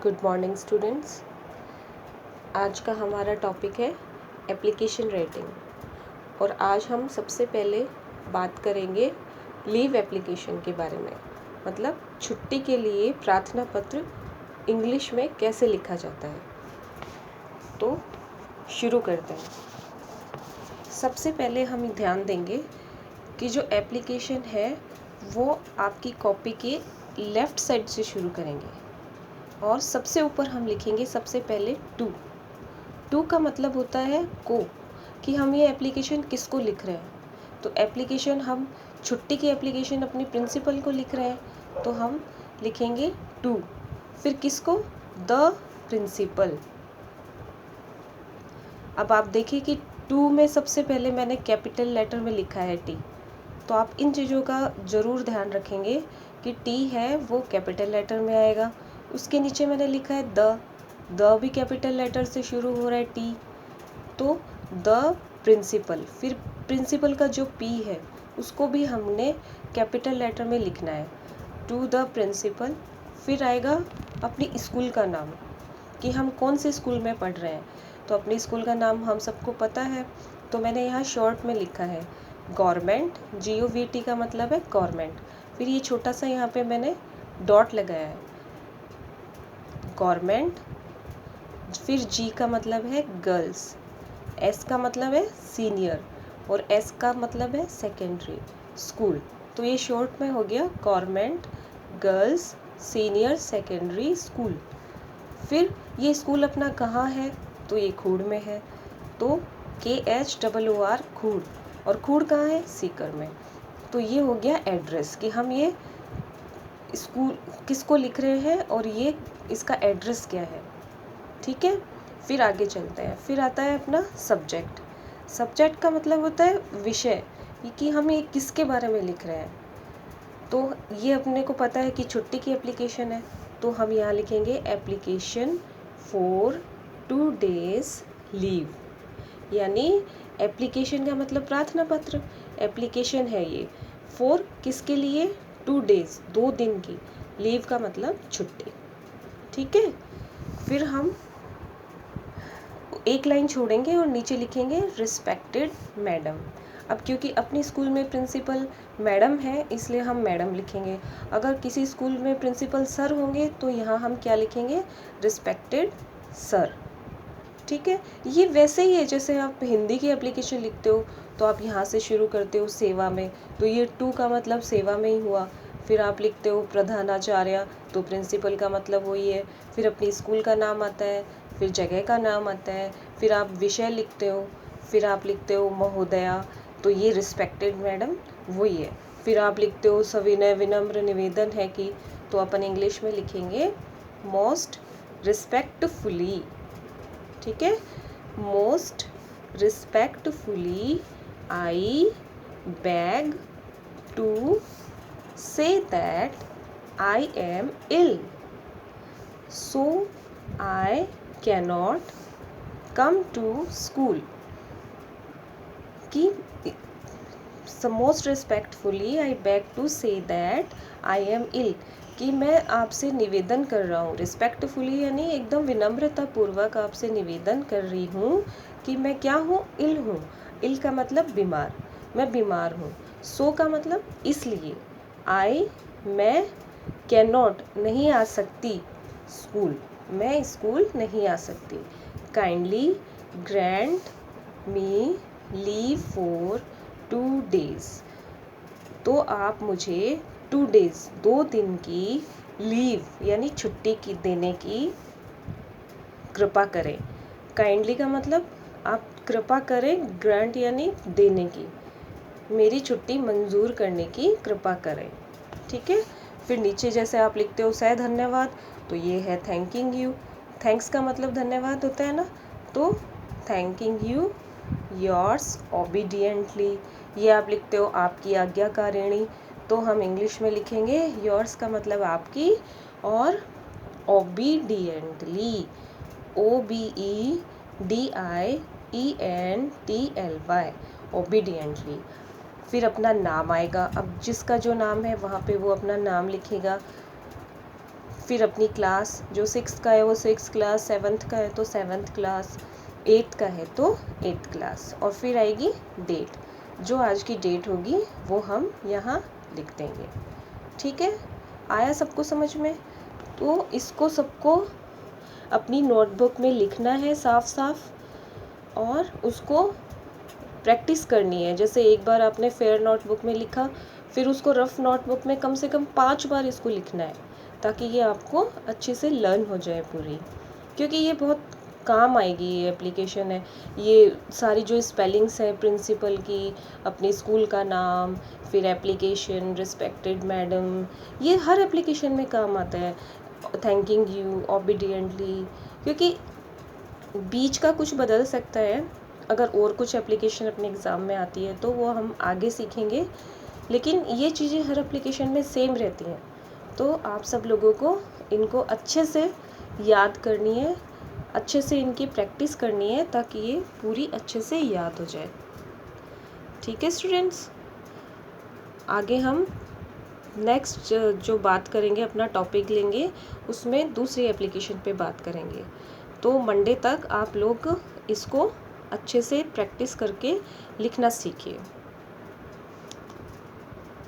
Good morning students. आज का हमारा टॉपिक है एप्लीकेशन रेटिंग और आज हम सबसे पहले बात करेंगे लीव एप्लीकेशन के बारे में, मतलब छुट्टी के लिए प्रार्थना पत्र इंग्लिश में कैसे लिखा जाता है। तो शुरू करते हैं। सबसे पहले हम ध्यान देंगे कि जो एप्लीकेशन है वो आपकी कॉपी के लेफ़्ट साइड से शुरू करेंगे और सबसे ऊपर हम लिखेंगे सबसे पहले टू का मतलब होता है को, कि हम ये एप्लीकेशन किसको लिख रहे हैं। तो एप्लीकेशन हम छुट्टी की एप्लीकेशन अपनी प्रिंसिपल को लिख रहे हैं तो हम लिखेंगे टू। फिर किसको? The principal. अब आप देखिए कि टू में सबसे पहले मैंने कैपिटल लेटर में लिखा है टी, तो आप इन चीज़ों का ज़रूर ध्यान रखेंगे कि टी है वो कैपिटल लेटर में आएगा। उसके नीचे मैंने लिखा है द भी कैपिटल लेटर से शुरू हो रहा है टी, तो द प्रिंसिपल। फिर प्रिंसिपल का जो पी है उसको भी हमने कैपिटल लेटर में लिखना है, टू द प्रिंसिपल। फिर आएगा अपनी स्कूल का नाम कि हम कौन से स्कूल में पढ़ रहे हैं, तो अपनी स्कूल का नाम हम सबको पता है, तो मैंने यहाँ शॉर्ट में लिखा है गवर्नमेंट, GOVT का मतलब है गवर्नमेंट। फिर ये छोटा सा यहाँ पे मैंने डॉट लगाया है गवर्नमेंट। फिर G का मतलब है गर्ल्स, S का मतलब है सीनियर और S का मतलब है सेकेंडरी स्कूल। तो ये शॉर्ट में हो गया government girls senior secondary school. फिर ये स्कूल अपना कहाँ है, तो ये खूड़ में है, तो KHOOR खूड़, और खूड़ कहाँ है? सीकर में। तो ये हो गया एड्रेस कि हम ये स्कूल किसको लिख रहे हैं और ये इसका एड्रेस क्या है। ठीक है, फिर आगे चलते हैं। फिर आता है अपना सब्जेक्ट। सब्जेक्ट का मतलब होता है विषय, कि हम ये किसके बारे में लिख रहे हैं। तो ये अपने को पता है कि छुट्टी की एप्लीकेशन है, तो हम यहाँ लिखेंगे एप्लीकेशन फॉर 2 days लीव, यानी एप्लीकेशन का मतलब प्रार्थना पत्र, एप्लीकेशन है ये फॉर किसके लिए? 2 days 2 दिन की, लीव का मतलब छुट्टी। ठीक है, फिर हम एक लाइन छोड़ेंगे और नीचे लिखेंगे रिस्पेक्टेड मैडम। अब क्योंकि अपनी स्कूल में प्रिंसिपल मैडम है इसलिए हम मैडम लिखेंगे। अगर किसी स्कूल में प्रिंसिपल सर होंगे तो यहाँ हम क्या लिखेंगे? Respected sir. ठीक है, ये वैसे ही है जैसे आप हिंदी की एप्लीकेशन लिखते हो तो आप यहाँ से शुरू करते हो सेवा में, तो ये टू का मतलब सेवा में ही हुआ। फिर आप लिखते हो प्रधानाचार्य, तो प्रिंसिपल का मतलब वही है। फिर अपनी स्कूल का नाम आता है, फिर जगह का नाम आता है, फिर आप विषय लिखते हो, फिर आप लिखते हो महोदया, तो ये रिस्पेक्टेड मैडम वही है। फिर आप लिखते हो सविनय विनम्र निवेदन है कि, तो अपन इंग्लिश में लिखेंगे मोस्ट रिस्पेक्टफुली। ठीक है, most respectfully I beg to say that I am ill, so I cannot come to school। कि most respectfully I beg to say that I am ill, कि मैं आपसे निवेदन कर रहा हूँ। रिस्पेक्टफुली यानी एकदम विनम्रता पूर्वक आपसे निवेदन कर रही हूँ कि मैं क्या हूँ? इल हूँ। इल का मतलब बीमार, मैं बीमार हूँ। सो का मतलब इसलिए, आई मैं, कैन नॉट नहीं आ सकती, स्कूल मैं स्कूल नहीं आ सकती। Kindly grant me leave for 2 days, तो आप मुझे 2 days 2 दिन की लीव यानी छुट्टी की देने की कृपा करें। काइंडली का मतलब आप कृपा करें, ग्रांट यानी देने की, मेरी छुट्टी मंजूर करने की कृपा करें। ठीक है, फिर नीचे जैसे आप लिखते हो सह धन्यवाद, तो ये है थैंकिंग यू। थैंक्स का मतलब धन्यवाद होता है ना, तो थैंकिंग यू योर्स ओबीडियंटली। ये आप लिखते हो आपकी आज्ञाकारिणी, तो हम इंग्लिश में लिखेंगे योर्स का मतलब आपकी और ओबीडियंटली OBEDIENTLY ओबीडियंटली। फिर अपना नाम आएगा, अब जिसका जो नाम है वहाँ पे वो अपना नाम लिखेगा। फिर अपनी क्लास, जो 6th का है वो 6th क्लास, 7th का है तो 7th क्लास, 8th का है तो 8th क्लास, और फिर आएगी डेट। जो आज की डेट होगी वो हम यहाँ लिख देंगे। ठीक है, आया सबको समझ में? तो इसको सबको अपनी नोटबुक में लिखना है साफ साफ, और उसको प्रैक्टिस करनी है। जैसे एक बार आपने फेयर नोटबुक में लिखा, फिर उसको रफ नोटबुक में कम से कम 5 बार इसको लिखना है, ताकि ये आपको अच्छे से लर्न हो जाए पूरी, क्योंकि ये बहुत काम आएगी। ये एप्लीकेशन है, ये सारी जो स्पेलिंग्स है प्रिंसिपल की, अपने स्कूल का नाम, फिर एप्लीकेशन, रिस्पेक्टेड मैडम, ये हर एप्लीकेशन में काम आता है। थैंकिंग यू, ओबीडियंटली, क्योंकि बीच का कुछ बदल सकता है। अगर और कुछ एप्लीकेशन अपने एग्ज़ाम में आती है तो वो हम आगे सीखेंगे, लेकिन ये चीज़ें हर एप्लीकेशन में सेम रहती हैं। तो आप सब लोगों को इनको अच्छे से याद करनी है, अच्छे से इनकी प्रैक्टिस करनी है, ताकि ये पूरी अच्छे से याद हो जाए। ठीक है स्टूडेंट्स, आगे हम नेक्स्ट जो बात करेंगे, अपना टॉपिक लेंगे, उसमें दूसरी एप्लीकेशन पे बात करेंगे। तो मंडे तक आप लोग इसको अच्छे से प्रैक्टिस करके लिखना सीखिए।